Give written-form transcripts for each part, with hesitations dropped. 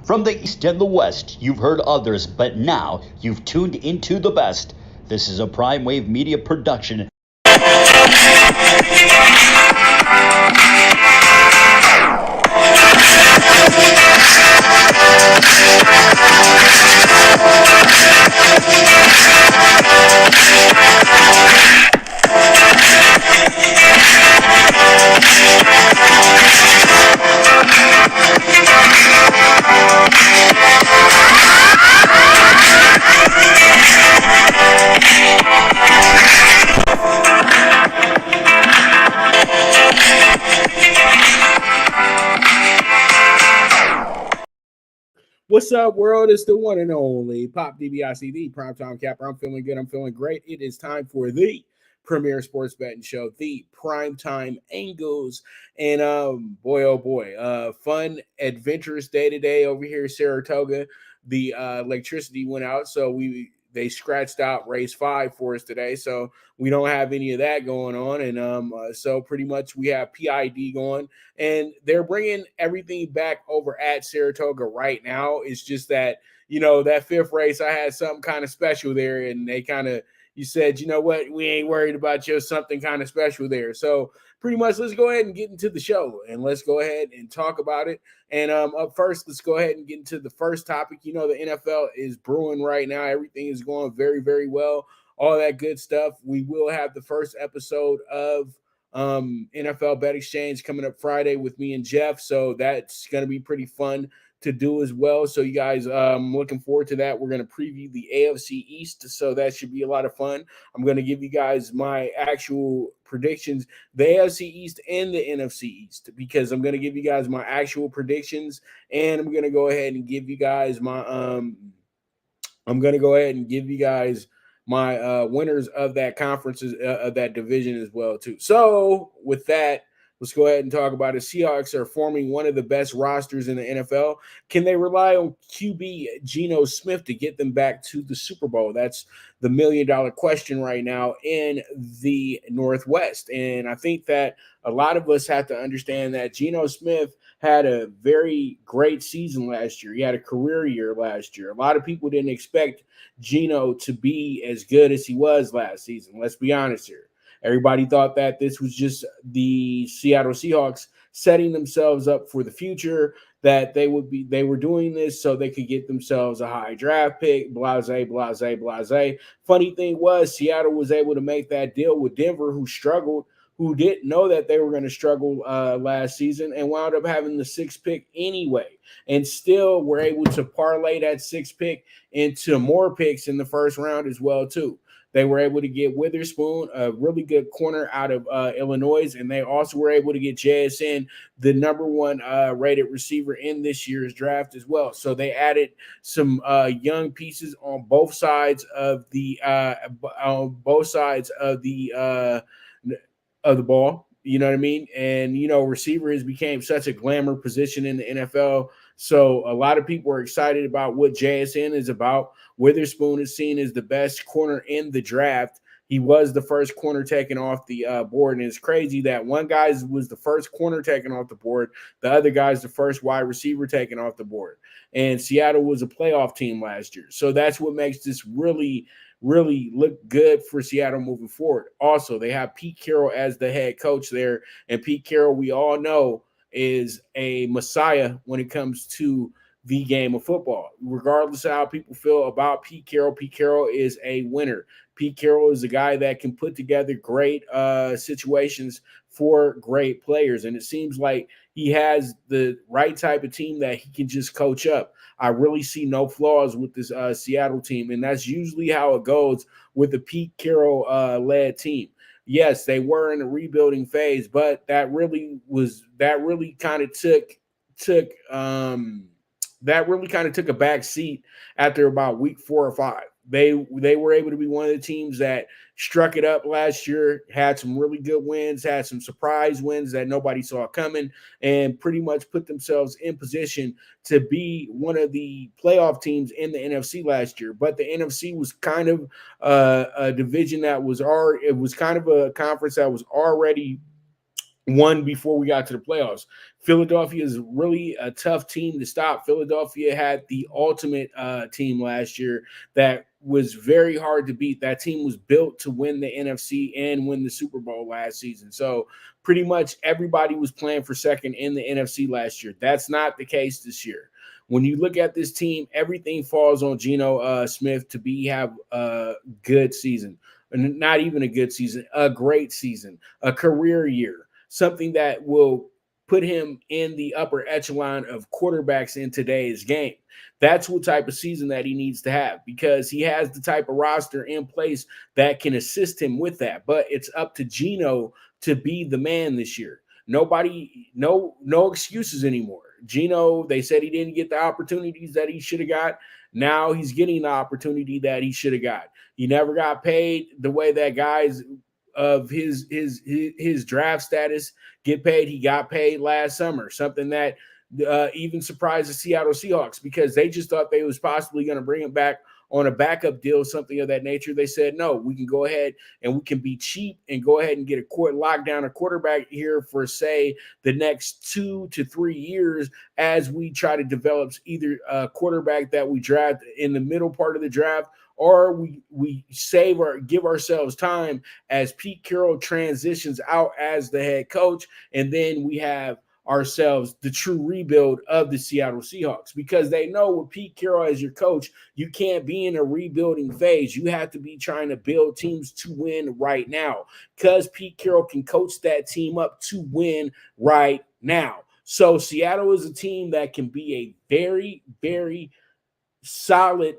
From the East and the West, you've heard others, but now you've tuned into the best. This is a Prime Wave Media production. What's up, world? It's the one and only Pop DBacks, the Primetime Capper. I'm feeling good. I'm feeling great. It is time for the premier sports betting show, the Primetime Angles. And boy, oh boy, fun, adventurous day today over here in Saratoga. The electricity went out, so they scratched out race 5 for us today. So we don't have any of that going on. And so pretty much we have PID going. And they're bringing everything back over at Saratoga right now. It's just that, that 5th race, I had something kind of special there. And you said, you know what, we ain't worried about your something kind of special there. So pretty much let's go ahead and get into the show. And let's go ahead and talk about it. And up first, let's go ahead and get into the first topic. The NFL is brewing right now. Everything is going very, very well. All that good stuff. We will have the first episode of NFL Bet Exchange coming up Friday with me and Jeff. So that's going to be pretty fun to do as well. So you guys, I'm looking forward to that. We're going to preview the AFC East. So that should be a lot of fun. I'm going to give you guys my actual predictions, the AFC East and the NFC East, because I'm going to give you guys my actual predictions. And I'm going to go ahead and give you guys my winners of that conferences of that division as well too. So with that, let's go ahead and talk about it. Seahawks are forming one of the best rosters in the NFL. Can they rely on QB Geno Smith to get them back to the Super Bowl? That's the million-dollar question right now in the Northwest. And I think that a lot of us have to understand that Geno Smith had a very great season last year. He had a career year last year. A lot of people didn't expect Geno to be as good as he was last season. Let's be honest here. Everybody thought that this was just the Seattle Seahawks setting themselves up for the future, that they were doing this so they could get themselves a high draft pick, blase, blase, blase. Funny thing was, Seattle was able to make that deal with Denver, who struggled, who didn't know that they were going to struggle last season, and wound up having the 6th pick anyway, and still were able to parlay that 6th pick into more picks in the first round as well too. They were able to get Witherspoon, a really good corner out of Illinois, and they also were able to get JSN, the number 1 rated receiver in this year's draft as well. So they added some young pieces on both sides of the ball. You know what I mean? And receiver has became such a glamour position in the NFL. So a lot of people are excited about what JSN is about. Witherspoon is seen as the best corner in the draft. He was the first corner taken off the board. And it's crazy that one guy was the first corner taken off the board. The other guy's the first wide receiver taken off the board. And Seattle was a playoff team last year. So that's what makes this really look good for Seattle moving forward. Also, they have Pete Carroll as the head coach there. And Pete Carroll, we all know, is a messiah when it comes to the game of football. Regardless of how people feel about Pete Carroll is a winner. Pete Carroll is a guy that can put together great situations for great players. And it seems like he has the right type of team that he can just coach up. I really see no flaws with this Seattle team. And that's usually how it goes with the Pete Carroll led team. Yes, they were in a rebuilding phase, but that really kind of took a back seat after about week 4 or 5. They were able to be one of the teams that struck it up last year, had some really good wins, had some surprise wins that nobody saw coming, and pretty much put themselves in position to be one of the playoff teams in the NFC last year. But the NFC was kind of a division that was already, it was kind of a conference that was already won before we got to the playoffs. Philadelphia is really a tough team to stop. Philadelphia had the ultimate team last year that was very hard to beat. That team was built to win the NFC and win the Super Bowl last season. So pretty much everybody was playing for second in the NFC last year. That's not the case this year. When you look at this team, everything falls on Geno Smith to have a good season. Not even a good season, a great season, a career year, something that will put him in the upper echelon of quarterbacks in today's game. That's what type of season that he needs to have, because he has the type of roster in place that can assist him with that. But it's up to Geno to be the man this year. No excuses anymore. Geno, they said he didn't get the opportunities that he should have got. Now he's getting the opportunity that he should have got. He never got paid the way that guys of his draft status get paid. He got paid last summer, something that even surprised the Seattle Seahawks, because they just thought they was possibly going to bring him back on a backup deal, something of that nature. They said, no, we can go ahead and we can be cheap and go ahead and get lock down a quarterback here for, say, the next 2 to 3 years as we try to develop either a quarterback that we draft in the middle part of the draft, or we save or give ourselves time as Pete Carroll transitions out as the head coach, and then we have ourselves the true rebuild of the Seattle Seahawks, because they know with Pete Carroll as your coach, you can't be in a rebuilding phase. You have to be trying to build teams to win right now, because Pete Carroll can coach that team up to win right now. So Seattle is a team that can be a very, very solid,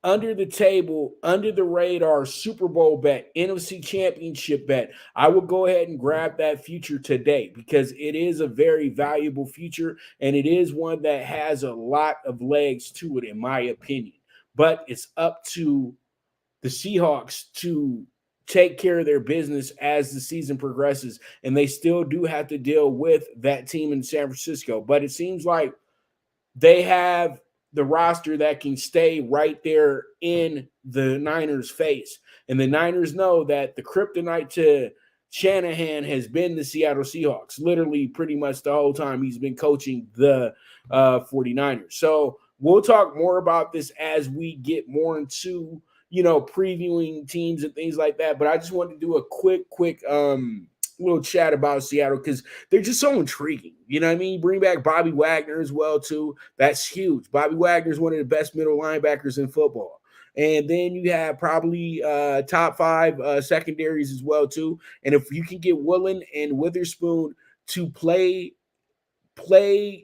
under the table, under the radar Super Bowl bet, NFC Championship bet. I will go ahead and grab that future today, because it is a very valuable future, and it is one that has a lot of legs to it, in my opinion. But it's up to the Seahawks to take care of their business as the season progresses, and they still do have to deal with that team in San Francisco. But it seems like they have the roster that can stay right there in the Niners' face. And the Niners know that the kryptonite to Shanahan has been the Seattle Seahawks, literally pretty much the whole time he's been coaching the 49ers. So we'll talk more about this as we get more into, previewing teams and things like that. But I just wanted to do a quick little chat about Seattle, because they're just so intriguing. You know what I mean? Bring back Bobby Wagner as well, too. That's huge. Bobby Wagner is one of the best middle linebackers in football. And then you have probably top 5 secondaries as well, too. And if you can get Woolen and Witherspoon to play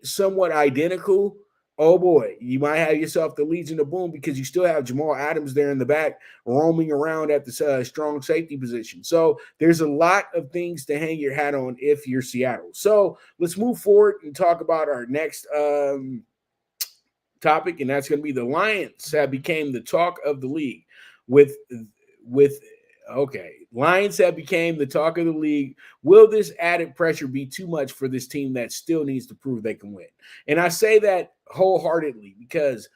somewhat identical, oh boy, you might have yourself the Legion of Boom, because you still have Jamal Adams there in the back roaming around at the strong safety position. So there's a lot of things to hang your hat on if you're Seattle. So let's move forward and talk about our next topic, and that's going to be the Lions have became the talk of the league Lions have became the talk of the league. Will this added pressure be too much for this team that still needs to prove they can win? And I say that wholeheartedly, because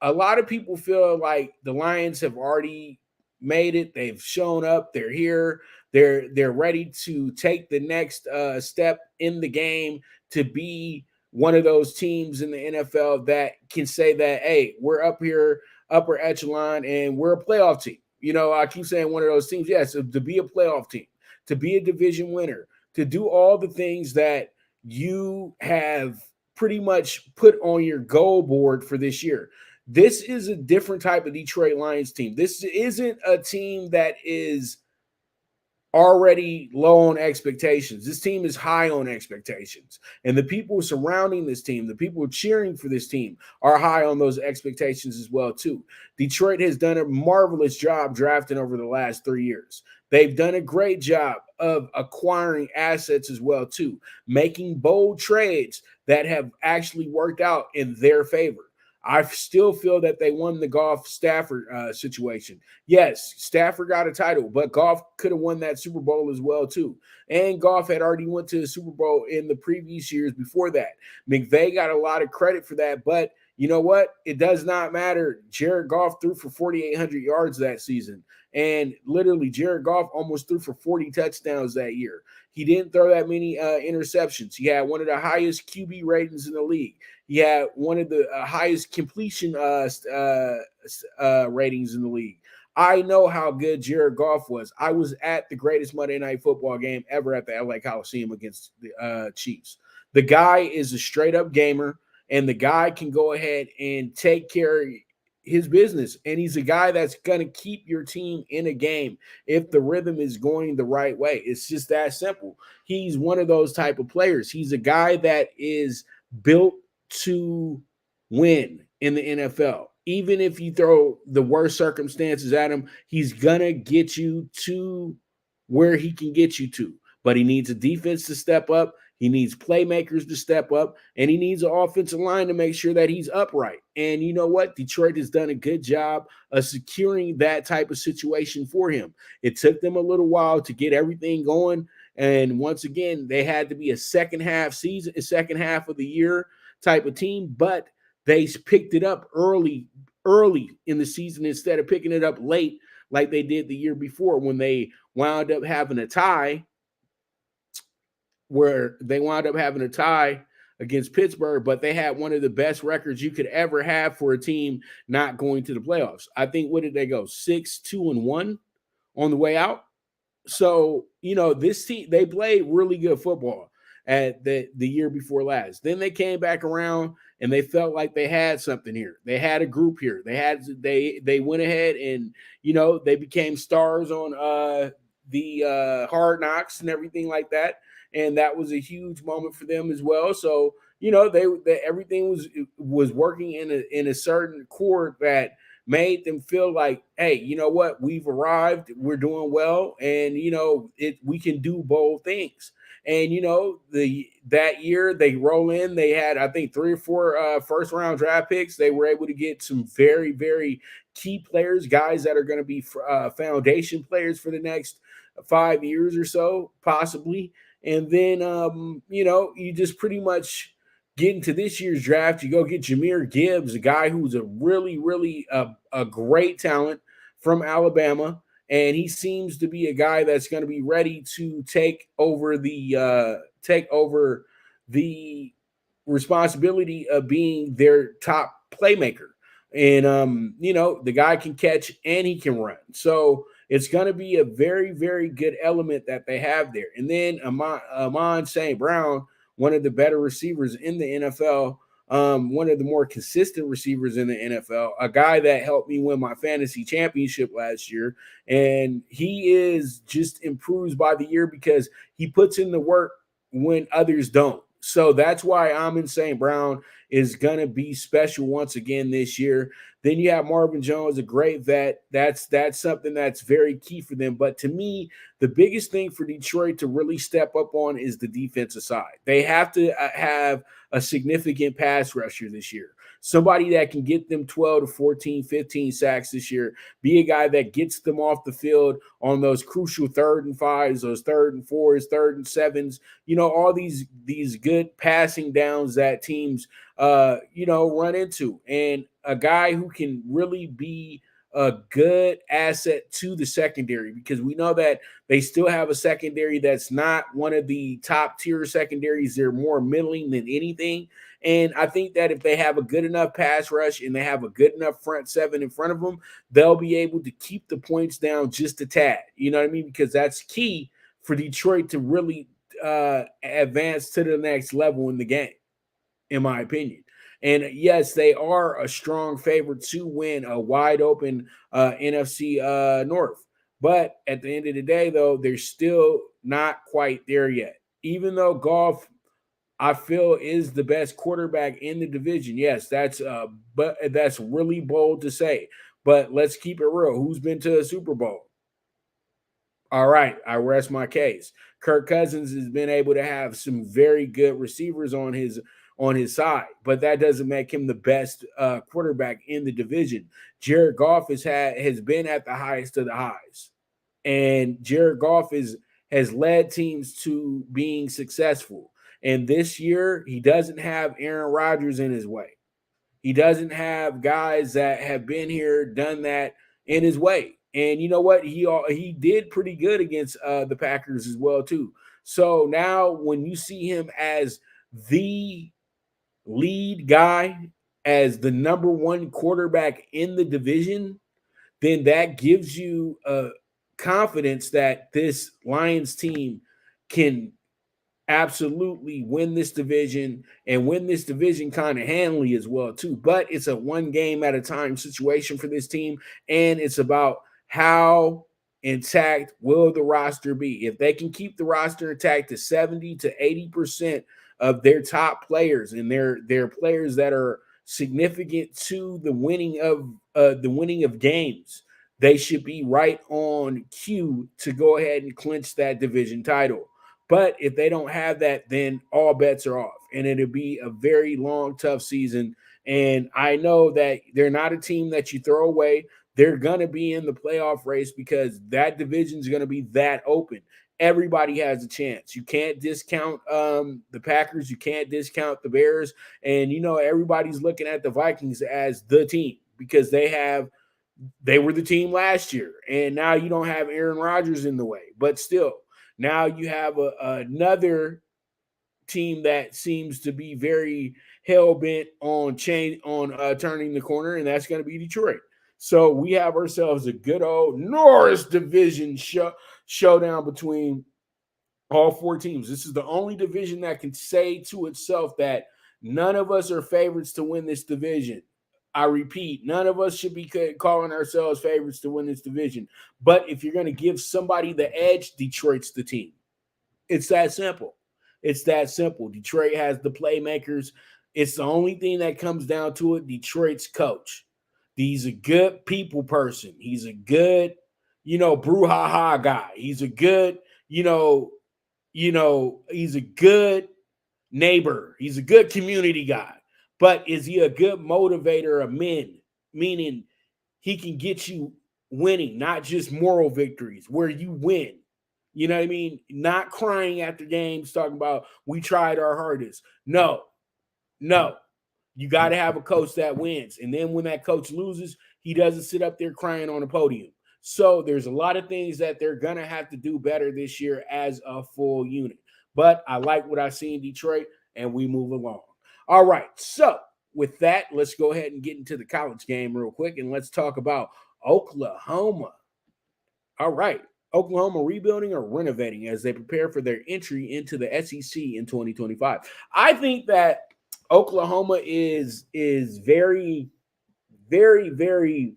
a lot of people feel like the Lions have already made it. They've shown up. They're here. They're ready to take the next step in the game to be one of those teams in the NFL that can say that, hey, we're up here, upper echelon, and we're a playoff team. I keep saying one of those teams. Yes, to be a playoff team, to be a division winner, to do all the things that you have pretty much put on your goal board for this year. This is a different type of Detroit Lions team. This isn't a team that is already low on expectations. This team is high on expectations. And the people surrounding this team, the people cheering for this team, are high on those expectations as well, too. Detroit has done a marvelous job drafting over the last 3 years. They've done a great job of acquiring assets as well, too, making bold trades that have actually worked out in their favor. I still feel that they won the Goff Stafford situation. Yes, Stafford got a title, but Goff could have won that Super Bowl as well, too. And Goff had already went to the Super Bowl in the previous years before that. McVay got a lot of credit for that, but You know what? It does not matter. Jared Goff threw for 4,800 yards that season. And literally, Jared Goff almost threw for 40 touchdowns that year. He didn't throw that many interceptions. He had one of the highest QB ratings in the league. He had one of the highest completion ratings in the league. I know how good Jared Goff was. I was at the greatest Monday Night Football game ever at the LA Coliseum against the Chiefs. The guy is a straight up gamer, and the guy can go ahead and take care of his business. And he's a guy that's going to keep your team in a game if the rhythm is going the right way. It's just that simple. He's one of those type of players. He's a guy that is built to win in the NFL. Even if you throw the worst circumstances at him, he's going to get you to where he can get you to. But he needs a defense to step up. He needs playmakers to step up, and he needs an offensive line to make sure that he's upright. And you know what? Detroit has done a good job of securing that type of situation for him. It took them a little while to get everything going. And once again, they had to be a second half of the year type of team, but they picked it up early in the season instead of picking it up late like they did the year before when they wound up having a tie against Pittsburgh, but they had one of the best records you could ever have for a team not going to the playoffs. I think, what did they go? 6-2-1 on the way out. So, this team, they played really good football at the year before last. Then they came back around and they felt like they had something here. They had a group here. They went ahead and, they became stars on the Hard Knocks and everything like that. And that was a huge moment for them as well. So, they everything was working in a certain chord that made them feel like, hey, you know what? We've arrived. We're doing well, and we can do bold things. And that year they roll in. They had, I think, 3 or 4 first round draft picks. They were able to get some very, very key players, guys that are going to be foundation players for the next 5 years or so, possibly. And then, you just pretty much get into this year's draft. You go get Jahmyr Gibbs, a guy who's a really, really a great talent from Alabama. And he seems to be a guy that's going to be ready to take over the responsibility of being their top playmaker. And, the guy can catch and he can run. So it's going to be a very, very good element that they have there. And then Amon St. Brown, one of the better receivers in the NFL, one of the more consistent receivers in the NFL, a guy that helped me win my fantasy championship last year. And he is just improves by the year because he puts in the work when others don't. So that's why Amon St. Brown is going to be special once again this year. Then you have Marvin Jones, a great vet. That's something that's very key for them. But to me, the biggest thing for Detroit to really step up on is the defensive side. They have to have a significant pass rusher this year. Somebody that can get them 12 to 14, 15 sacks this year. Be a guy that gets them off the field on those crucial 3rd and 5s, those 3rd and 4s, 3rd and 7s. All these good passing downs that teams run into. And a guy who can really be a good asset to the secondary, because we know that they still have a secondary that's not one of the top tier secondaries. They're more middling than anything. And I think that if they have a good enough pass rush and they have a good enough front 7 in front of them, they'll be able to keep the points down just a tad. You know what I mean? Because that's key for Detroit to really advance to the next level in the game, in my opinion. And yes, they are a strong favorite to win a wide open NFC North. But at the end of the day, though, they're still not quite there yet. Even though Goff, I feel, is the best quarterback in the division. Yes, that's really bold to say. But let's keep it real. Who's been to a Super Bowl? All right, I rest my case. Kirk Cousins has been able to have some very good receivers on his side, but that doesn't make him the best quarterback in the division. Jared Goff has been at the highest of the highs, and Jared Goff has led teams to being successful. And this year, he doesn't have Aaron Rodgers in his way. He doesn't have guys that have been here, done that in his way. And you know what? He did pretty good against the Packers as well too. So now when you see him as the lead guy, as the number one quarterback in the division, then that gives you confidence that this Lions team can absolutely win this division and win this division kind of handily as well too. But it's a one game at a time situation for this team, and it's about how intact will the roster be. If they can keep the roster intact to 70 to 80% of their top players and their players that are significant to the winning of games, they should be right on cue to go ahead and clinch that division title. But if they don't have that, then all bets are off. And it'll be a very long, tough season. And I know that they're not a team that you throw away. They're going to be in the playoff race because that division is going to be that open. Everybody has a chance. You can't discount the Packers. You can't discount the Bears. And, you know, everybody's looking at the Vikings as the team because they were the team last year. And now you don't have Aaron Rodgers in the way. But still, now you have another team that seems to be very hell bent on turning the corner, and that's going to be Detroit. So we have ourselves a good old Norris division showdown between all four teams. This is the only division that can say to itself that none of us are favorites to win this division. I repeat, none of us should be calling ourselves favorites to win this division. But if you're going to give somebody the edge, Detroit's the team. It's that simple. It's that simple. Detroit has the playmakers. It's the only thing that comes down to it. Detroit's coach. He's a good people person. He's a good, brouhaha guy. He's a good, he's a good neighbor. He's a good community guy. But is he a good motivator of men? Meaning he can get you winning, not just moral victories where you win. You know what I mean? Not crying after games, talking about we tried our hardest. No. You got to have a coach that wins. And then when that coach loses, he doesn't sit up there crying on a podium. So there's a lot of things that they're going to have to do better this year as a full unit. But I like what I see in Detroit, and we move along. All right. So with that, let's go ahead and get into the college game real quick, and let's talk about Oklahoma. All right. Oklahoma rebuilding or renovating as they prepare for their entry into the SEC in 2025. I think that Oklahoma is very, very, very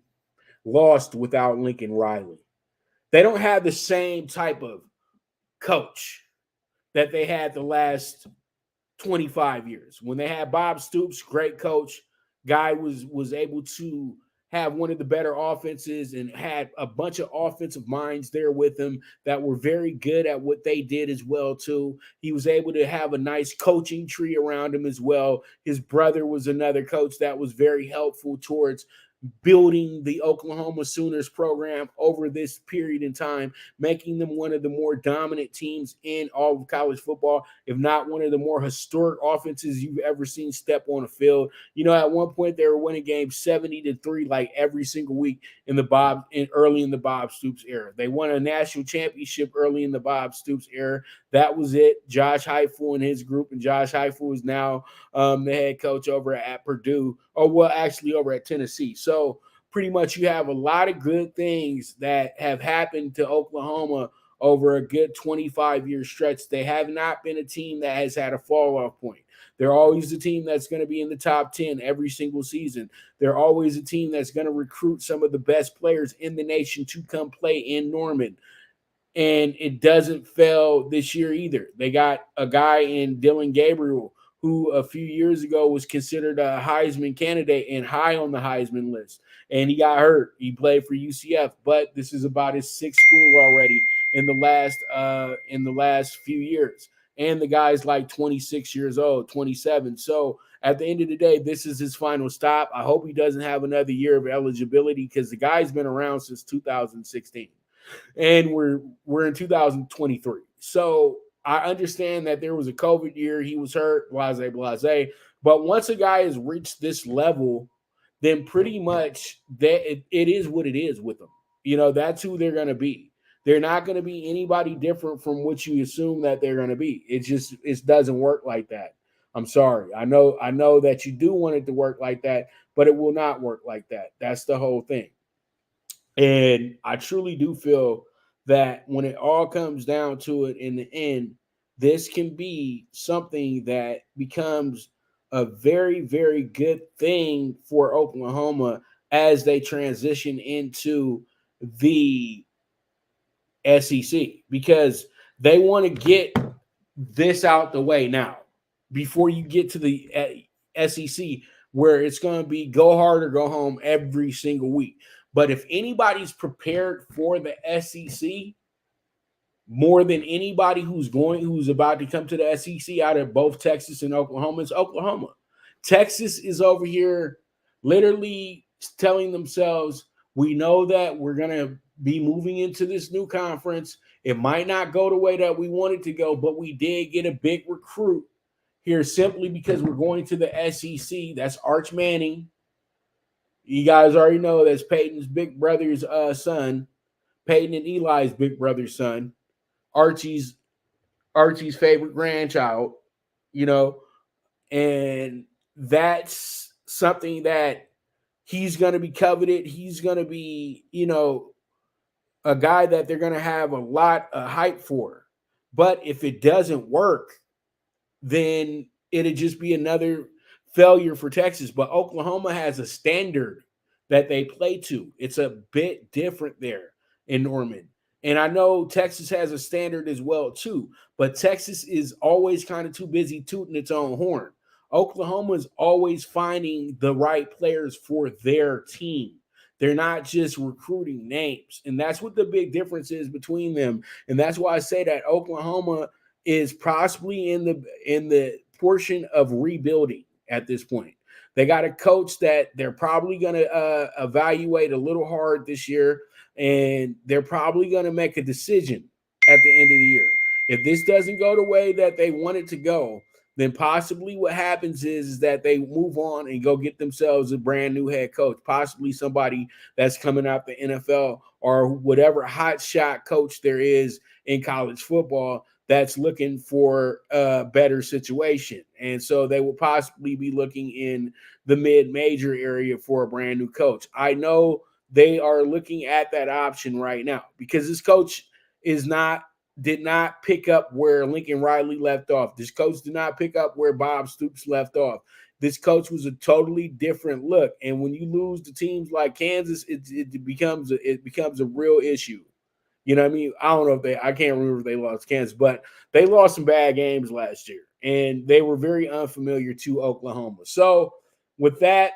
lost without Lincoln Riley. They don't have the same type of coach that they had the last 25 years. When they had Bob Stoops, great coach, guy was able to have one of the better offenses and had a bunch of offensive minds there with him that were very good at what they did as well too. He was able to have a nice coaching tree around him as well. His brother was another coach that was very helpful towards building the Oklahoma Sooners program over this period in time, making them one of the more dominant teams in all of college football, if not one of the more historic offenses you've ever seen step on a field. You know, at one point they were winning games 70-3 like every single week early in the Bob Stoops era. They won a national championship early in the Bob Stoops era. That was it. Josh Heupel and his group, and Josh Heupel is now the head coach over at Purdue, actually over at Tennessee. So pretty much you have a lot of good things that have happened to Oklahoma over a good 25-year stretch. They have not been a team that has had a fall-off point. They're always a team that's going to be in the top 10 every single season. They're always a team that's going to recruit some of the best players in the nation to come play in Norman. And it doesn't fail this year either. They got a guy in Dylan Gabriel who a few years ago was considered a Heisman candidate and high on the Heisman list. And he got hurt. He played for UCF, but this is about his sixth school already in the last few years. And the guy's like 26 years old, 27. So at the end of the day, this is his final stop. I hope he doesn't have another year of eligibility because the guy's been around since 2016. And we're in 2023. So I understand that there was a COVID year. He was hurt, blase. But once a guy has reached this level, then pretty much it is what it is with them. That's who they're going to be. They're not going to be anybody different from what you assume that they're going to be. It doesn't work like that. I'm sorry. I know that you do want it to work like that, but it will not work like that. That's the whole thing. And I truly do feel that when it all comes down to it in the end, this can be something that becomes a very, very good thing for Oklahoma as they transition into the SEC, because they want to get this out the way now before you get to the SEC, where it's going to be go hard or go home every single week. But if anybody's prepared for the SEC more than anybody who's about to come to the SEC out of both Texas and Oklahoma, it's Oklahoma. Texas is over here literally telling themselves, we know that we're going to be moving into this new conference. It might not go the way that we wanted to go, but we did get a big recruit here simply because we're going to the SEC. That's Arch Manning. You guys already know that's Peyton's big brother's son, Peyton and Eli's big brother's son, Archie's favorite grandchild, and that's something that he's going to be coveted. He's going to be, a guy that they're going to have a lot of hype for. But if it doesn't work, then it'll just be another failure for Texas. But Oklahoma has a standard that they play to. It's a bit different there in Norman. And I know Texas has a standard as well, too. But Texas is always kind of too busy tooting its own horn. Oklahoma is always finding the right players for their team. They're not just recruiting names. And that's what the big difference is between them. And that's why I say that Oklahoma is possibly in the portion of rebuilding at this point. They got a coach that they're probably going to evaluate a little hard this year, and they're probably going to make a decision at the end of the year. If this doesn't go the way that they want it to go, then possibly what happens is that they move on and go get themselves a brand new head coach, possibly somebody that's coming out the NFL or whatever hot shot coach there is in college football that's looking for a better situation. And so they will possibly be looking in the mid-major area for a brand new coach. I know they are looking at that option right now because this coach did not pick up where Lincoln Riley left off. This coach did not pick up where Bob Stoops left off. This coach was a totally different look. And when you lose to teams like Kansas, it becomes a real issue. You know what I mean? I don't know I can't remember if they lost Kansas, but they lost some bad games last year. And they were very unfamiliar to Oklahoma. So with that,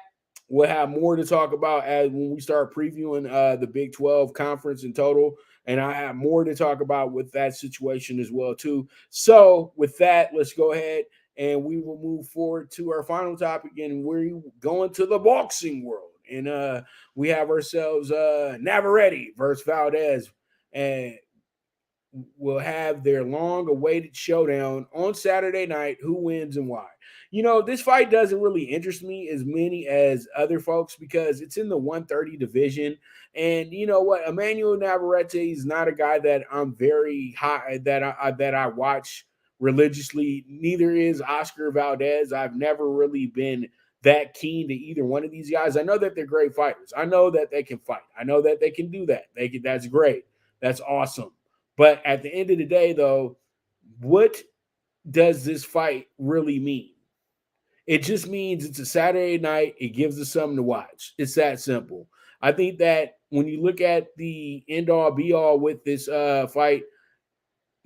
we'll have more to talk about as when we start previewing the Big 12 conference in total. And I have more to talk about with that situation as well, too. So with that, let's go ahead and we will move forward to our final topic. And we're going to the boxing world. And we have ourselves Navarette versus Valdez. And we'll have their long-awaited showdown on Saturday night. Who wins and why? This fight doesn't really interest me as many as other folks because it's in the 130 division. And you know what? Emmanuel Navarrete is not a guy that I'm very high that I watch religiously. Neither is Oscar Valdez. I've never really been that keen to either one of these guys. I know that they're great fighters. I know that they can fight. I know that they can do that. That's great. That's awesome. But at the end of the day, though, what does this fight really mean? It just means it's a Saturday night. It gives us something to watch. It's that simple. I think that when you look at the end-all, be-all with this fight,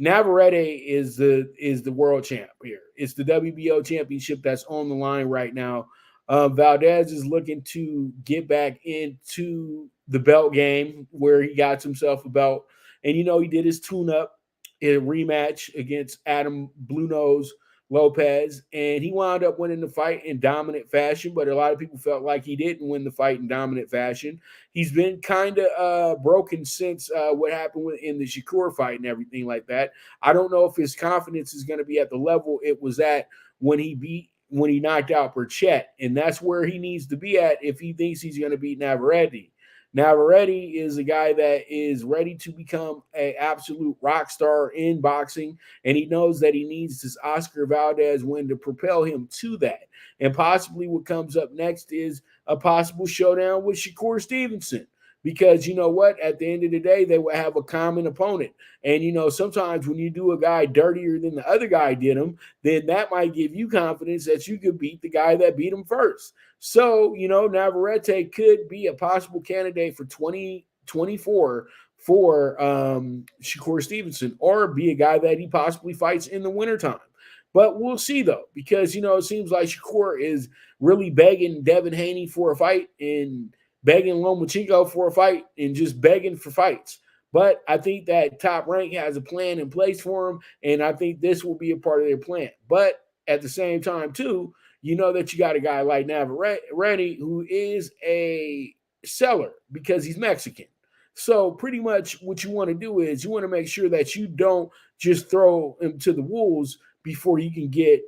Navarrete is the world champ here. It's the WBO championship that's on the line right now. Valdez is looking to get back into the belt game where he got himself a belt. And, he did his tune-up in a rematch against Adam Blue Nose Lopez, and he wound up winning the fight in dominant fashion, but a lot of people felt like he didn't win the fight in dominant fashion. He's been kind of broken since what happened in the Shakur fight and everything like that. I don't know if his confidence is going to be at the level it was at when he beat when he knocked out Burchett, and that's where he needs to be at if he thinks he's going to beat Navarette. Navarette is a guy that is ready to become an absolute rock star in boxing, and he knows that he needs this Oscar Valdez win to propel him to that. And possibly what comes up next is a possible showdown with Shakur Stevenson. Because you know what? At the end of the day, they will have a common opponent. And, sometimes when you do a guy dirtier than the other guy did him, then that might give you confidence that you could beat the guy that beat him first. So, Navarrete could be a possible candidate for 2024 for Shakur Stevenson, or be a guy that he possibly fights in the wintertime. But we'll see, though, because, it seems like Shakur is really begging Devin Haney for a fight and begging Lomachenko for a fight and just begging for fights. But I think that Top Rank has a plan in place for him, and I think this will be a part of their plan. But at the same time, too, that you got a guy like Navarrete who is a seller because he's Mexican. So pretty much what you want to do is you want to make sure that you don't just throw him to the wolves before you can get,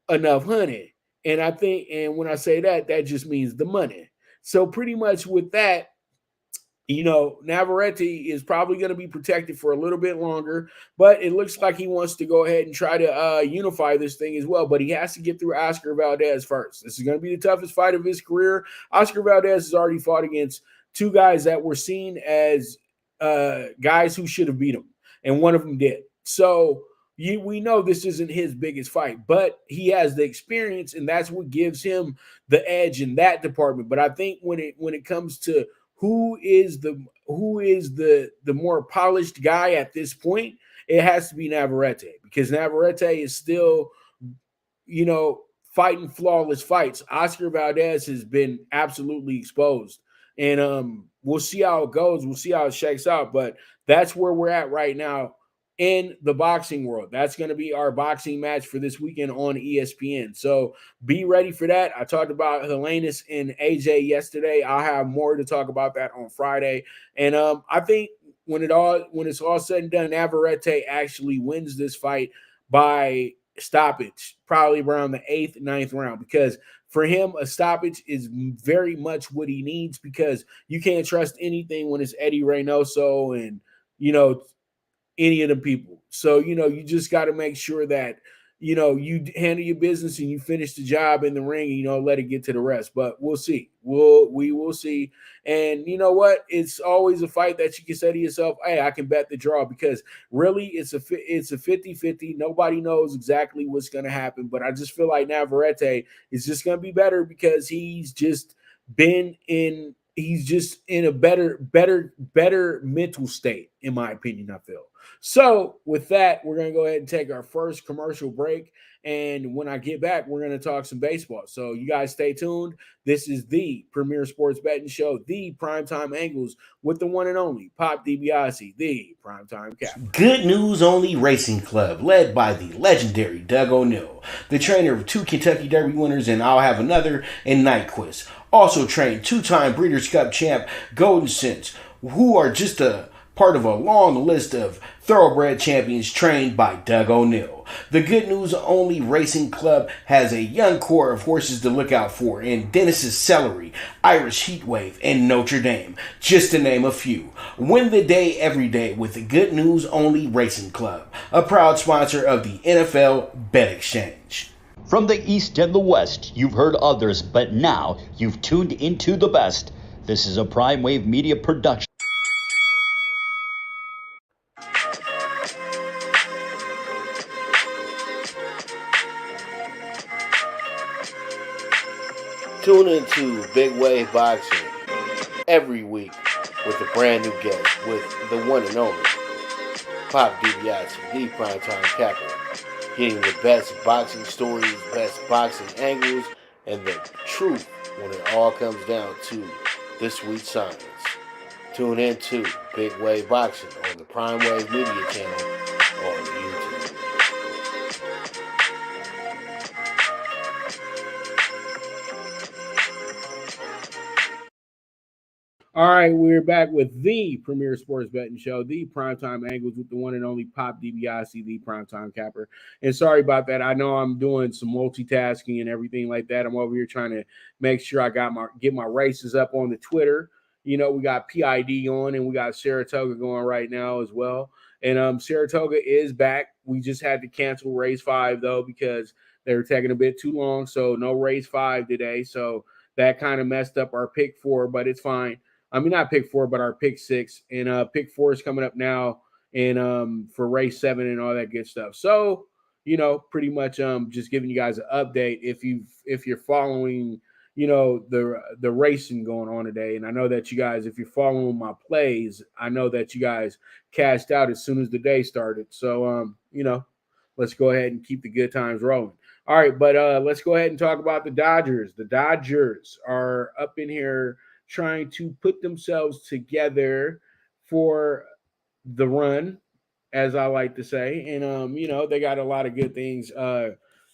enough honey. And I think, and when I say that, that just means the money. So pretty much with that, Navarrete is probably going to be protected for a little bit longer, but it looks like he wants to go ahead and try to unify this thing as well. But he has to get through Oscar Valdez first. This is going to be the toughest fight of his career. Oscar Valdez has already fought against two guys that were seen as guys who should have beat him, and one of them did. So we know this isn't his biggest fight, but he has the experience, and that's what gives him the edge in that department. But I think when it comes to who is the more polished guy at this point, it has to be Navarrete, because Navarrete is still, fighting flawless fights. Oscar Valdez has been absolutely exposed, and we'll see how it goes. We'll see how it shakes out, but that's where we're at right now in the boxing world. That's going to be our boxing match for this weekend on ESPN. So be ready for that. I talked about Helenas and AJ yesterday. I'll have more to talk about that on Friday. And I think when it's all said and done, Navarrete actually wins this fight by stoppage, probably around the 8th, 9th round, because for him, a stoppage is very much what he needs, because you can't trust anything when it's Eddie Reynoso and, any of the people. So, you just got to make sure that, you handle your business and you finish the job in the ring and, let it get to the rest. But we'll see. We will see. And you know what? It's always a fight that you can say to yourself, hey, I can bet the draw, because really it's a 50-50. Nobody knows exactly what's going to happen. But I just feel like Navarrete is just going to be better, because he's just in a better mental state, in my opinion, I feel. So with that, we're going to go ahead and take our first commercial break. And when I get back, we're going to talk some baseball. So you guys stay tuned. This is the premier sports betting show, the Primetime Angles, with the one and only Pop DiBiase, the Primetime Cap. Good News Only Racing Club, led by the legendary Doug O'Neill, the trainer of 2 Kentucky Derby winners and I'll Have Another and Nyquist. Also trained 2-time Breeders' Cup champ Golden Sense, who are just a part of a long list of thoroughbred champions trained by Doug O'Neill. The Good News Only Racing Club has a young core of horses to look out for in Dennis's Celery, Irish Heatwave, and Notre Dame, just to name a few. Win the day every day with the Good News Only Racing Club, a proud sponsor of the NFL Bet Exchange. From the East and the West, you've heard others, but now you've tuned into the best. This is a Prime Wave Media production. Tune into Big Wave Boxing every week with a brand new guest, with the one and only Pop DiBiase, the Primetime Capper, getting the best boxing stories, best boxing angles, and the truth when it all comes down to this sweet science. Tune in to Big Wave Boxing on the Prime Wave Media channel on YouTube. All right, we're back with the premier sports betting show, the Primetime Angles, with the one and only Pop DBIC, the Primetime Capper. And sorry about that. I know I'm doing some multitasking and everything like that. I'm over here trying to make sure I get my races up on the Twitter. You know, we got PID on and we got Saratoga going right now as well. And Saratoga is back. We just had to cancel race 5 though because they were taking a bit too long. So no race 5 today. So that kind of messed up our pick 4, but it's fine. I mean, not pick 4, but our pick 6. And pick 4 is coming up now and for race 7 and all that good stuff. So, you know, pretty much just giving you guys an update if you're following, you know, the racing going on today. And I know that you guys, if you're following my plays, I know that you guys cashed out as soon as the day started. So you know, let's go ahead and keep the good times rolling. All right, but let's go ahead and talk about the Dodgers. The Dodgers are up in here trying to put themselves together for the run, as I like to say. And you know, they got a lot of good things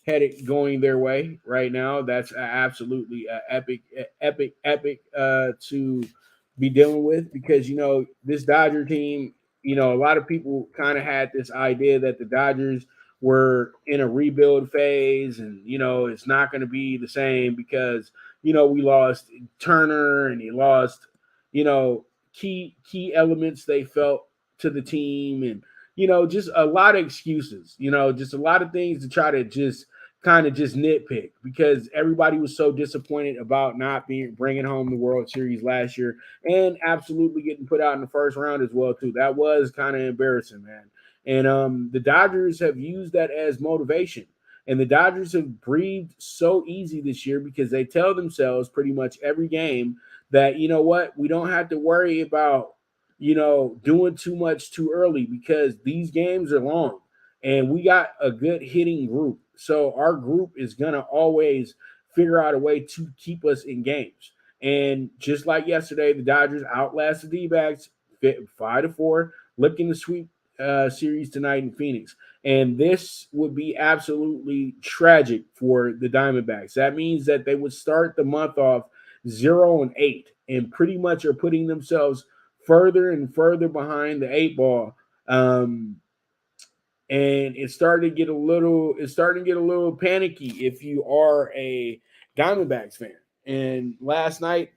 headed going their way right now. That's absolutely epic to be dealing with because you know, this Dodger team, you know, a lot of people kind of had this idea that the Dodgers were in a rebuild phase and you know, it's not going to be the same because you know, we lost Turner and he lost, you know, key elements they felt to the team and you know, just a lot of excuses, you know, just a lot of things to try to just kind of just nitpick because everybody was so disappointed about not bringing home the World Series last year and absolutely getting put out in the first round as well too. That was kind of embarrassing, man. And the Dodgers have used that as motivation. And the Dodgers have breathed so easy this year because they tell themselves pretty much every game that, you know what, we don't have to worry about, you know, doing too much too early because these games are long and we got a good hitting group. So our group is going to always figure out a way to keep us in games. And just like yesterday, the Dodgers outlasted the DBacks 5-4, looking to sweep series tonight in Phoenix. And this would be absolutely tragic for the Diamondbacks. That means that they would start the month off 0-8 and pretty much are putting themselves further and further behind the 8 ball. And it's starting to get a little panicky if you are a Diamondbacks fan. And last night,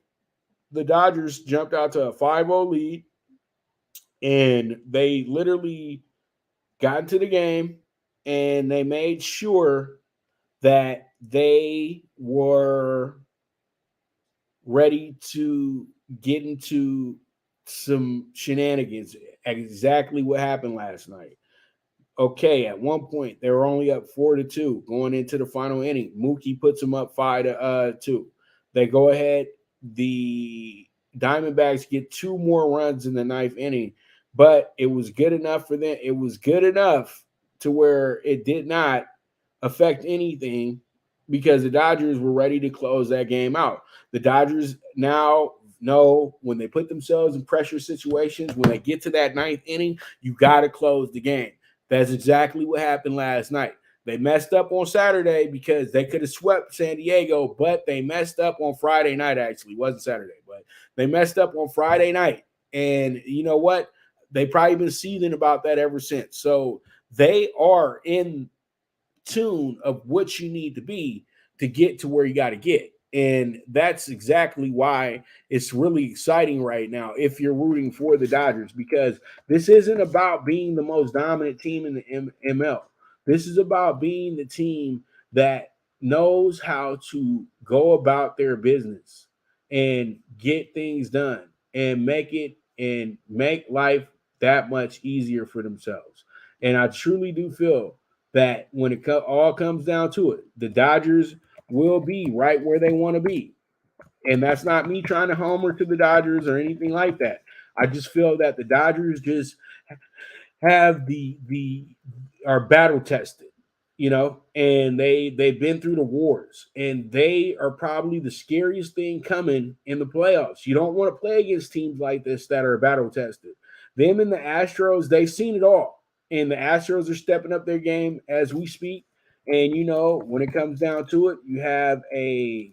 the Dodgers jumped out to a 5-0 lead, and they literally got into the game, and they made sure that they were ready to get into some shenanigans. Exactly what happened last night. Okay, at one point they were only up 4-2 going into the final inning. Mookie puts them up 5-2. They go ahead. The Diamondbacks get 2 more runs in the 9th inning, but it was good enough for them. It was good enough to where it did not affect anything because the Dodgers were ready to close that game out. The Dodgers now know when they put themselves in pressure situations, when they get to that 9th inning, you got to close the game. That's exactly what happened last night. They messed up on Saturday because they could have swept San Diego, but they messed up on Friday night, actually. It wasn't Saturday, but they messed up on Friday night. And you know what? They've probably been seething about that ever since. So they are in tune of what you need to be to get to where you got to get. And that's exactly why it's really exciting right now if you're rooting for the Dodgers, because this isn't about being the most dominant team in the ML. This is about being the team that knows how to go about their business and get things done and make life that much easier for themselves. And I truly do feel that when it all comes down to it, the Dodgers will be right where they want to be. And that's not me trying to homer to the Dodgers or anything like that. I just feel that the Dodgers just have the are battle tested, you know, and they've been through the wars, and they are probably the scariest thing coming in the playoffs. You don't want to play against teams like this that are battle tested. Them and the Astros, they've seen it all, and the Astros are stepping up their game as we speak. And you know, when it comes down to it, you have a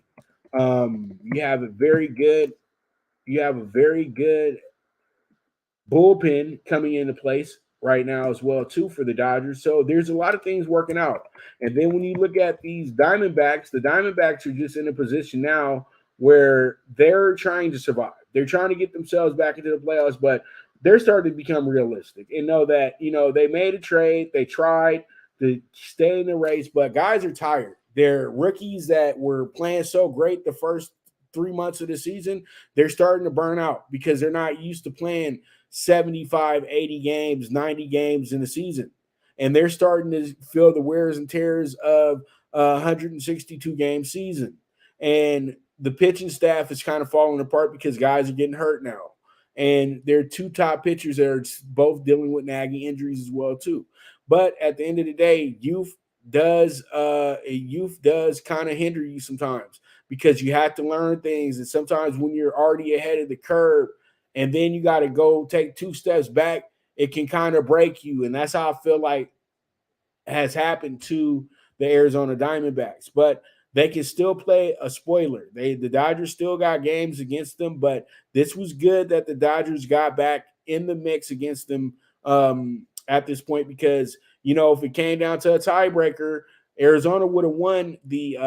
very good You have a very good bullpen coming into place right now as well too for the Dodgers. So there's a lot of things working out. And then when you look at these Diamondbacks, the Diamondbacks are just in a position now where they're trying to survive. They're trying to get themselves back into the playoffs, but they're starting to become realistic and know that, they made a trade, they tried to stay in the race, but guys are tired. They're rookies that were playing so great the first 3 months of the season. They're starting to burn out because they're not used to playing 75, 80 games, 90 games in the season. And they're starting to feel the wears and tears of a 162 game season. And the pitching staff is kind of falling apart because guys are getting hurt now. And their two top pitchers are both dealing with nagging injuries as well too. But at the end of the day, youth does kind of hinder you sometimes because you have to learn things. And sometimes when you're already ahead of the curve, and then you got to go take 2 steps back, it can kind of break you. And that's how I feel like has happened to the Arizona Diamondbacks. But they can still play a spoiler. The Dodgers still got games against them, but this was good that the Dodgers got back in the mix against them at this point because, if it came down to a tiebreaker, Arizona would have won the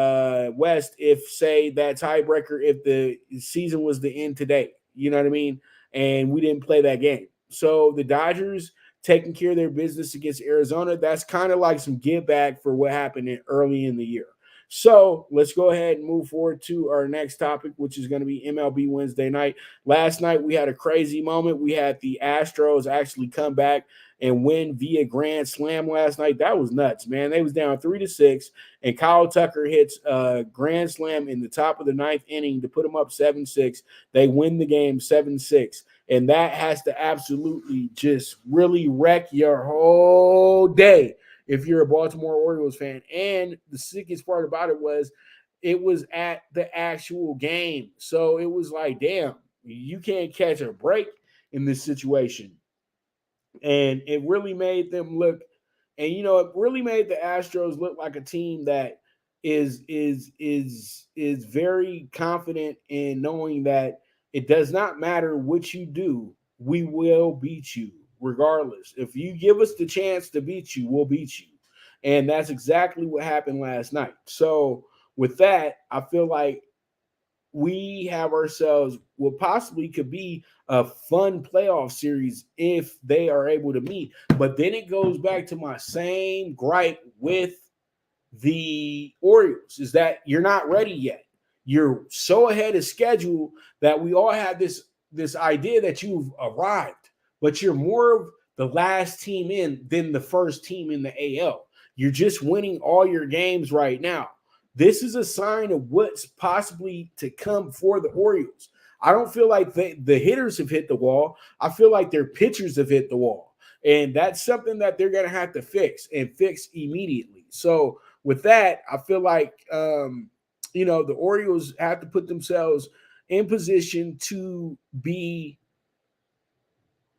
West if, say, that tiebreaker, if the season was to end today. You know what I mean? And we didn't play that game. So the Dodgers taking care of their business against Arizona, that's kind of like some give back for what happened early in the year. So let's go ahead and move forward to our next topic, which is going to be MLB Wednesday night. Last night, we had a crazy moment. We had the Astros actually come back and win via grand slam last night. That was nuts, man. They was down 3-6, and Kyle Tucker hits a grand slam in the top of the 9th inning to put them up 7-6. They win the game 7-6. And that has to absolutely just really wreck your whole day if you're a Baltimore Orioles fan. And the sickest part about it was at the actual game. So it was like, damn, you can't catch a break in this situation. And it really made them look, and it really made the Astros look like a team that is very confident in knowing that it does not matter what you do, we will beat you regardless. If you give us the chance to beat you, we'll beat you. And that's exactly what happened last night. So with that, I feel like we have ourselves what possibly could be a fun playoff series if they are able to meet. But then it goes back to my same gripe with the Orioles is that you're not ready yet. You're so ahead of schedule that we all have this idea that you've arrived, but you're more of the last team in than the first team in the AL. You're just winning all your games right now. This is a sign of what's possibly to come for the Orioles. I don't feel like the hitters have hit the wall. I feel like their pitchers have hit the wall. And that's something that they're going to have to fix and fix immediately. So with that, I feel like, the Orioles have to put themselves in position to be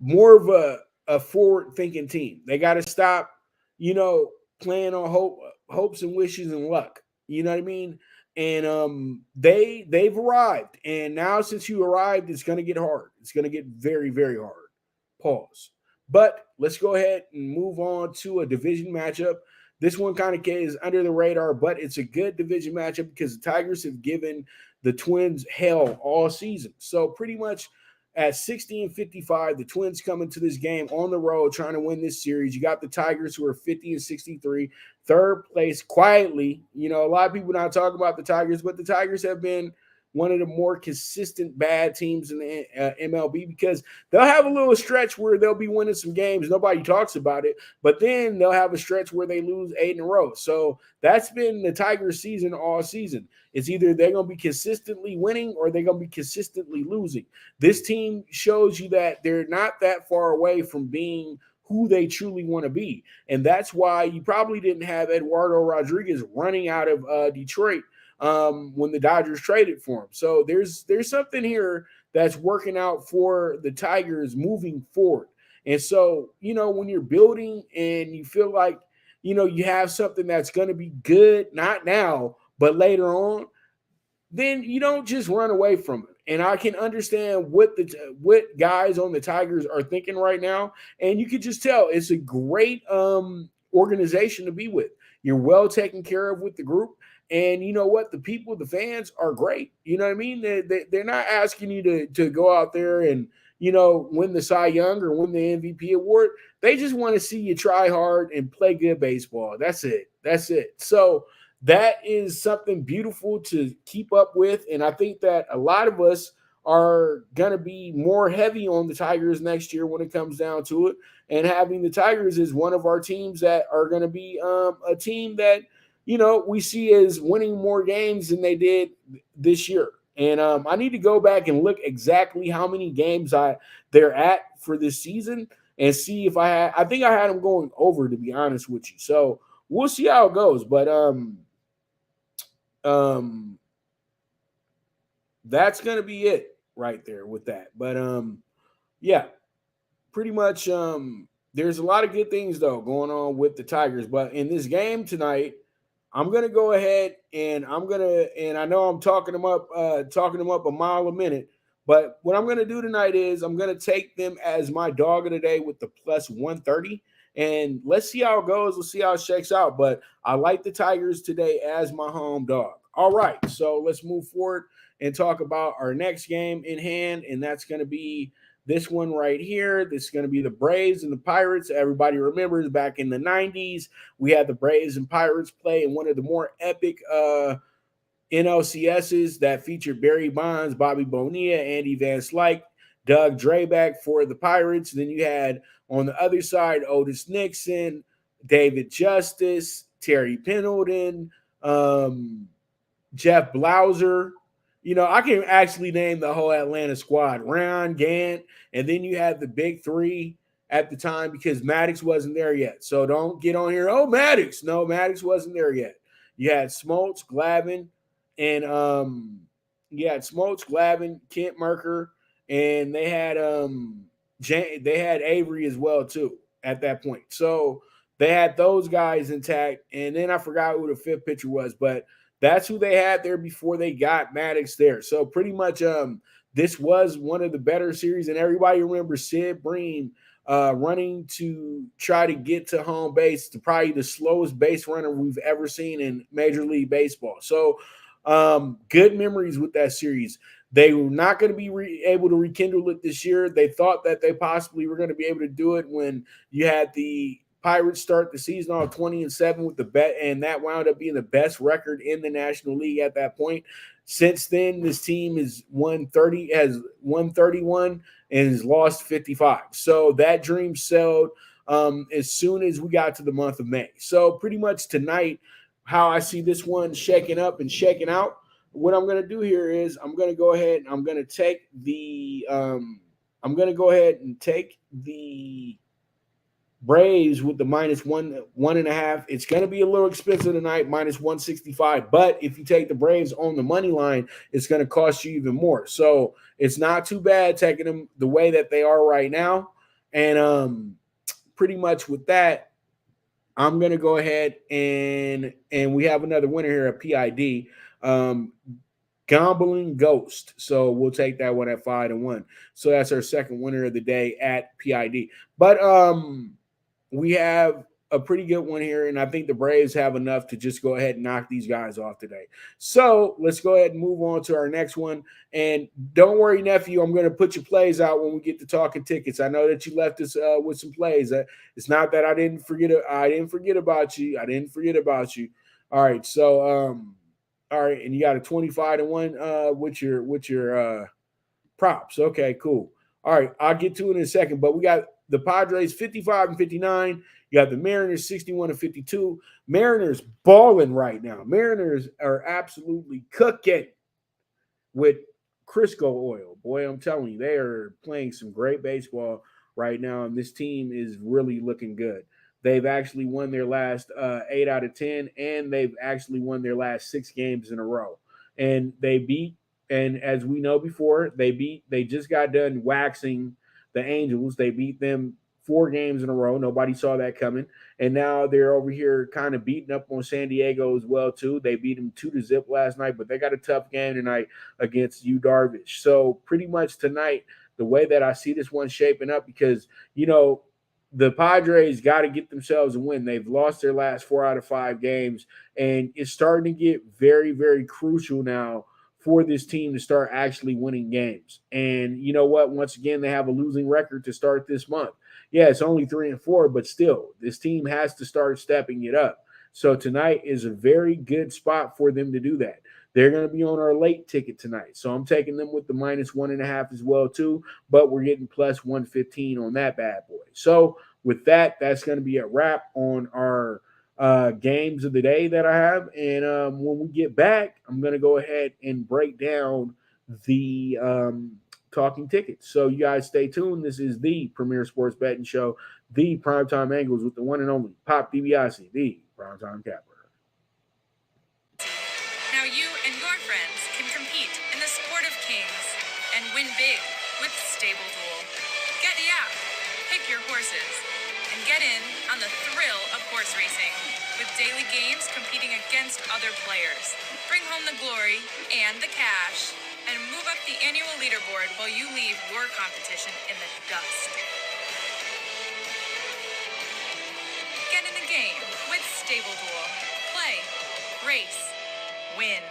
more of a forward-thinking team. They got to stop, playing on hopes and wishes and luck. You know what I mean? And they've arrived. And now since you arrived, it's going to get hard. It's going to get very, very hard. Pause. But let's go ahead and move on to a division matchup. This one kind of is under the radar, but it's a good division matchup because the Tigers have given the Twins hell all season. So pretty much at 60-55, the Twins come into this game on the road trying to win this series. You got the Tigers who are 50-63, third place quietly. A lot of people not talking about the Tigers, but the Tigers have been one of the more consistent bad teams in the MLB because they'll have a little stretch where they'll be winning some games. Nobody talks about it, but then they'll have a stretch where they lose 8 in a row. So that's been the Tigers season all season. It's either they're going to be consistently winning or they're going to be consistently losing. This team shows you that they're not that far away from being who they truly want to be. And that's why you probably didn't have Eduardo Rodriguez running out of Detroit when the Dodgers traded for him. So there's something here that's working out for the Tigers moving forward. And so, when you're building and you feel like, you have something that's going to be good, not now, but later on, then you don't just run away from it. and I can understand what guys on the Tigers are thinking right now. And you could just tell it's a great organization to be with. You're well taken care of with the group. And you know what? The people, the fans are great. You know what I mean? They're not asking you to go out there and, win the Cy Young or win the MVP award. They just want to see you try hard and play good baseball. That's it. So that is something beautiful to keep up with. And I think that a lot of us are going to be more heavy on the Tigers next year when it comes down to it. And having the Tigers is one of our teams that are going to be a team that, we see as winning more games than they did this year. And I need to go back and look exactly how many games they're at for this season and see if I think I had them going over, to be honest with you. So we'll see how it goes. But that's going to be it right there with that. But yeah, pretty much there's a lot of good things though going on with the Tigers. But in this game tonight, I'm going to go ahead and I know I'm talking them up a mile a minute, but what I'm going to do tonight is I'm going to take them as my dog of the day with the plus 130. And let's see how it goes. Let's see how it shakes out. But I like the Tigers today as my home dog. All right, so let's move forward and talk about our next game in hand, and that's going to be this one right here. This is going to be the Braves and the Pirates. Everybody remembers back in the 90s, we had the Braves and Pirates play in one of the more epic NLCSs that featured Barry Bonds, Bobby Bonilla, Andy Van Slyke, Doug Drabeck for the Pirates. Then you had on the other side Otis Nixon, David Justice, Terry Pendleton, Jeff Blauser. I can actually name the whole Atlanta squad. Ron Gant, and then you had the big three at the time because Maddox wasn't there yet. So don't get on here, oh, Maddox. No, Maddox wasn't there yet. You had Smoltz, Glavine, and Kent Merker, and they had Avery as well too at that point. So they had those guys intact, and then I forgot who the fifth pitcher was, but that's who they had there before they got Maddox there. So pretty much this was one of the better series, and everybody remembers Sid Bream running to try to get to home base, to probably the slowest base runner we've ever seen in Major League Baseball. So good memories with that series. They were not going to be able to rekindle it this year. They thought that they possibly were going to be able to do it when you had the Pirates start the season off 20-7 with the bet, and that wound up being the best record in the National League at that point. Since then, this team has won 31 and has lost 55. So that dream sailed as soon as we got to the month of May. So pretty much tonight, how I see this one shaking up and shaking out, what I'm going to do here is I'm going to go ahead and I'm going to take the Braves with the minus 1.5. It's going to be a little expensive tonight, minus 165. But if you take the Braves on the money line, it's going to cost you even more. So it's not too bad taking them the way that they are right now. And pretty much with that, I'm going to go ahead and we have another winner here at PID. Gambling Ghost. So we'll take that one at 5-1. So that's our second winner of the day at PID. But we have a pretty good one here, and I think the Braves have enough to just go ahead and knock these guys off today. So let's go ahead and move on to our next one. And don't worry, nephew, I'm going to put your plays out when we get to Talkin Tickets. I know that you left us with some plays. It's not that I didn't forget about you. All right, so all right, and you got a 25-1 with your props. Okay, cool. All right, I'll get to it in a second, but we got the Padres 55-59. You got the Mariners 61-52. Mariners balling right now. Mariners are absolutely cooking with Crisco oil. Boy, I'm telling you, they are playing some great baseball right now, and this team is really looking good. They've actually won their last 8 out of 10, and they've actually won their last 6 games in a row. And as we know before, they just got done waxing the Angels. They beat them 4 games in a row. Nobody saw that coming. And now they're over here kind of beating up on San Diego as well, too. They beat them 2-0 last night, but they got a tough game tonight against Yu Darvish. So pretty much tonight, the way that I see this one shaping up, because, the Padres got to get themselves a win. They've lost their last 4 out of 5 games, and it's starting to get very, very crucial now for this team to start actually winning games. And you know what? Once again, they have a losing record to start this month. Yeah, it's only 3-4, but still, this team has to start stepping it up. So tonight is a very good spot for them to do that. They're going to be on our late ticket tonight. So I'm taking them with the -1.5 as well, too. But we're getting +115 on that bad boy. So with that, that's going to be a wrap on our games of the day that I have. And when we get back, I'm going to go ahead and break down the talking tickets. So you guys stay tuned. This is the premier sports betting show, the Primetime Angles, with the one and only Pop DiBiase, the Primetime Capper. Now you and your friends can compete in the sport of kings and win big with Stable Duel. Get the app, pick your horses, and get in on the thrill of horse racing with daily games competing against other players. Bring home the glory and the cash, and move up the annual leaderboard while you leave your competition in the dust. Get in the game with Stable Duel. Play, race, win.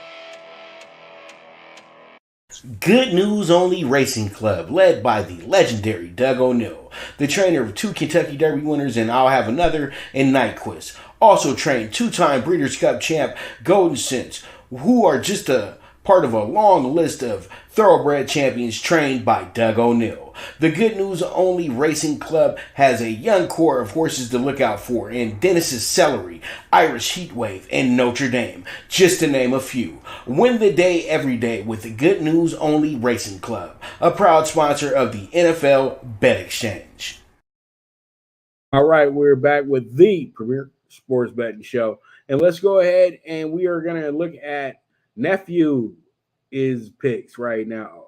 Good News Only Racing Club, led by the legendary Doug O'Neill, the trainer of 2 Kentucky Derby winners and I'll Have Another and Nyquist. Also trained 2-time Breeders' Cup champ Golden Sense, who are just a part of a long list of thoroughbred champions trained by Doug O'Neill. The Good News Only Racing Club has a young core of horses to look out for in Dennis's Celery, Irish Heatwave, and Notre Dame, just to name a few. Win the day every day with the Good News Only Racing Club, a proud sponsor of the NFL Bet Exchange. All right, we're back with the premier sports betting show. And let's go ahead and we are going to look at Nephew is picks right now.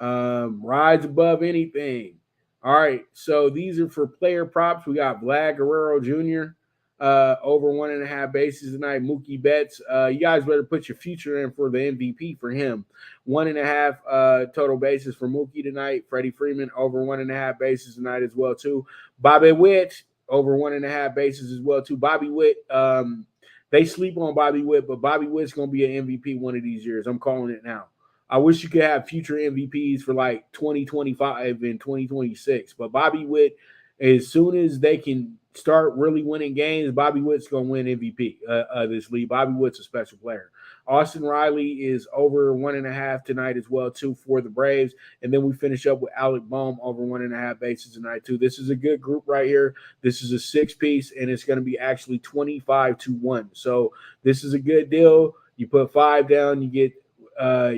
Rides above anything. All right, so these are for player props. We got Vlad Guerrero Jr. Over 1.5 bases tonight. Mookie Betts. You guys better put your future in for the MVP for him. 1.5 total bases for Mookie tonight. Freddie Freeman over 1.5 bases tonight as well too. Bobby Witt over 1.5 bases as well too. Bobby Witt. They sleep on Bobby Witt, but Bobby Witt's going to be an MVP one of these years. I'm calling it now. I wish you could have future MVPs for like 2025 and 2026. But Bobby Witt, as soon as they can start really winning games, Bobby Witt's going to win MVP this league. Bobby Witt's a special player. Austin Riley is over 1.5 tonight as well, too, for the Braves. And then we finish up with Alec Bohm over 1.5 bases tonight, too. This is a good group right here. This is a 6-piece, and it's going to be actually 25-1. So this is a good deal. You put 5 down, you get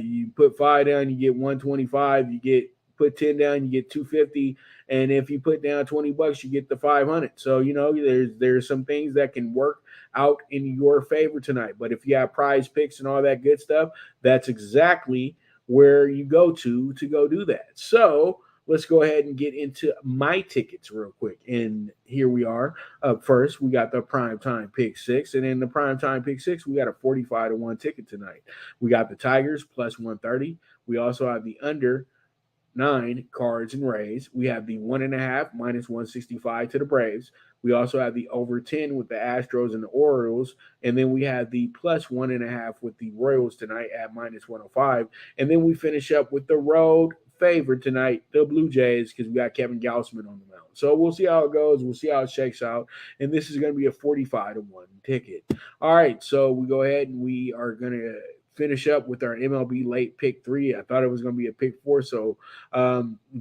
you put 5 down, you get 125. You put 10 down, you get 250. And if you put down $20, you get the 500. So, there's some things that can work out in your favor tonight. But if you have prize picks and all that good stuff, that's exactly where you go to go do that. So let's go ahead and get into my tickets real quick. And here we are. Up first, we got the Primetime PK6. And in the Primetime PK6, we got a 45-1 ticket tonight. We got the Tigers +130. We also have the under 9 Cards and Rays. We have the 1.5 -165 to the Braves. We also have the over 10 with the Astros and the Orioles. And then we have the +1.5 with the Royals tonight at -105. And then we finish up with the road favorite tonight, the Blue Jays, because we got Kevin Gausman on the mound. So we'll see how it goes. We'll see how it shakes out. And this is going to be a 45-1 ticket. All right, so we go ahead and we are going to finish up with our MLB Late PK3. I thought it was going to be a PK4, so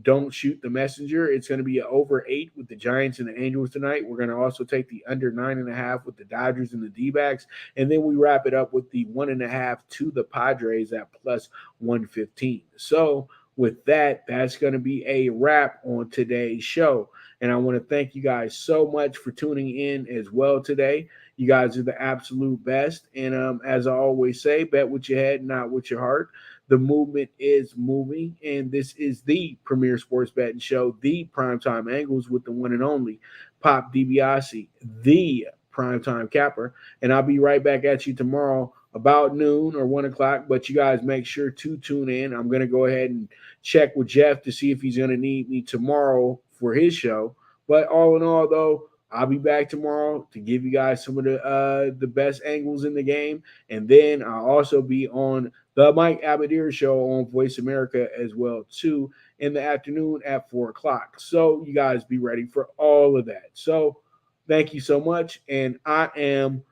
don't shoot the messenger. It's going to be an over 8 with the Giants and the Angels tonight. We're going to also take the under 9.5 with the Dodgers and the DBacks, and then we wrap it up with the 1.5 to the Padres at +115. So with that, that's going to be a wrap on today's show. And I want to thank you guys so much for tuning in as well today. You guys are the absolute best. And as I always say, bet with your head, not with your heart. The movement is moving, and this is the premier sports betting show, the Primetime Angles, with the one and only Pop DiBiase, the Primetime Capper. And I'll be right back at you tomorrow about noon or 1 o'clock, but you guys make sure to tune in. I'm going to go ahead and check with Jeff to see if he's going to need me tomorrow for his show. But all in all, though, I'll be back tomorrow to give you guys some of the best angles in the game. And then I'll also be on the Mike Abadir show on Voice America as well, too, in the afternoon at 4 o'clock. So you guys be ready for all of that. So thank you so much. And I am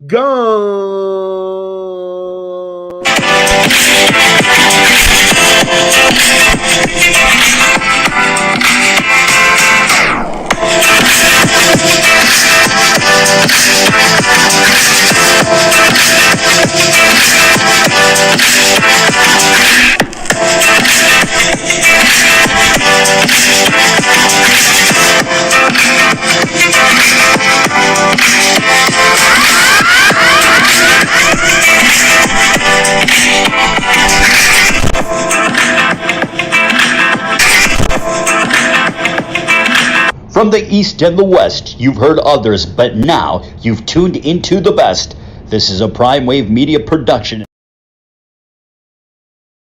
gone. From the East and the West, you've heard others, but now you've tuned into the best. This is a Prime Wave Media production.